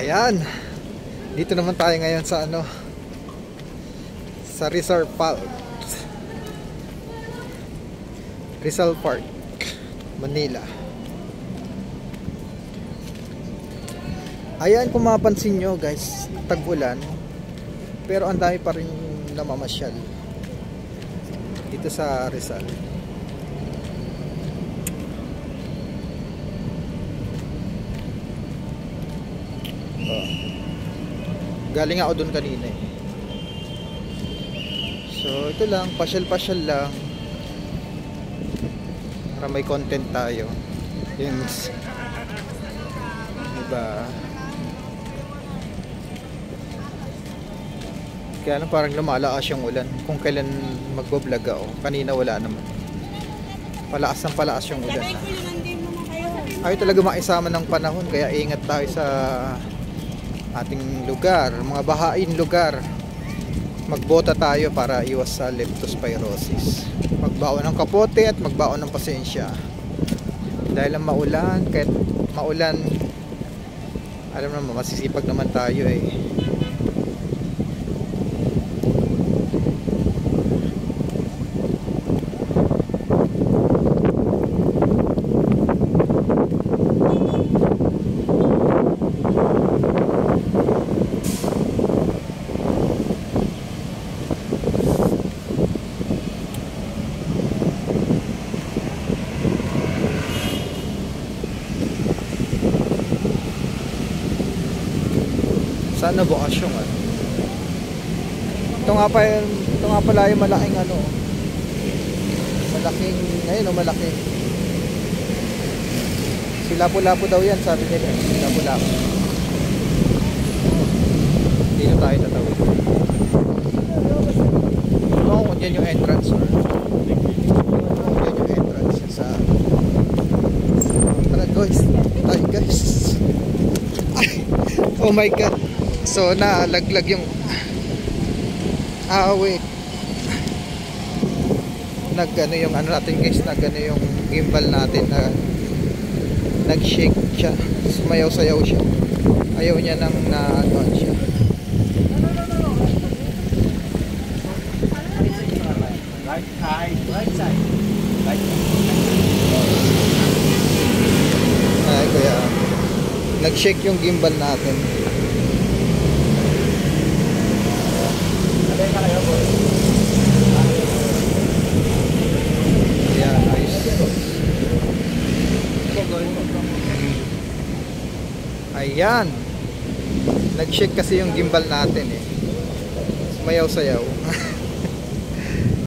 Ayan. Dito naman tayo ngayon sa ano, sa Rizal Park. Rizal Park, Manila. Ayan, kung mapansin nyo guys, tag-ulan. Pero ang dami pa rin namamasyal dito sa Rizal. Galing ako dun kanina eh. So ito lang, pasyal-pasyal lang para may content tayo. Yung diba, kaya lang parang lumalakas yung ulan. Kung kailan magbo-vlog ako, kanina wala naman. Palakas ng palakas yung ulan na. Ayaw talaga maisama ng panahon, kaya ingat tayo sa ating lugar, mga bahain lugar. Magbota tayo para iwas sa leptospirosis. Magbaon ng kapote at magbaon ng pasensya. Dahil ang maulan, kahit maulan, alam naman, masisipag naman tayo eh. Sana bukas yung ano. Ito nga pala yung malaking ano. Malaking, ayun o, malaki. Si Lapu-Lapu daw yan, sabi nila. Lapu-Lapu. Dito tayo tatawid. Ito kung yan yung entrance or yan yung entrance sa tara guys, tayo guys. Oh my god. So nalaglag yung wait, nagano yung ano natin guys, nagano yung gimbal natin na nag-shake siya, sumayaw-sayaw siya, ayaw niya nang na-ano siya. Right side, right side, right side. Ay kaya nag-shake yung gimbal natin. Yeah, nice. Ayan. Nag-shake kasi yung gimbal natin eh. Sumayaw-sayaw.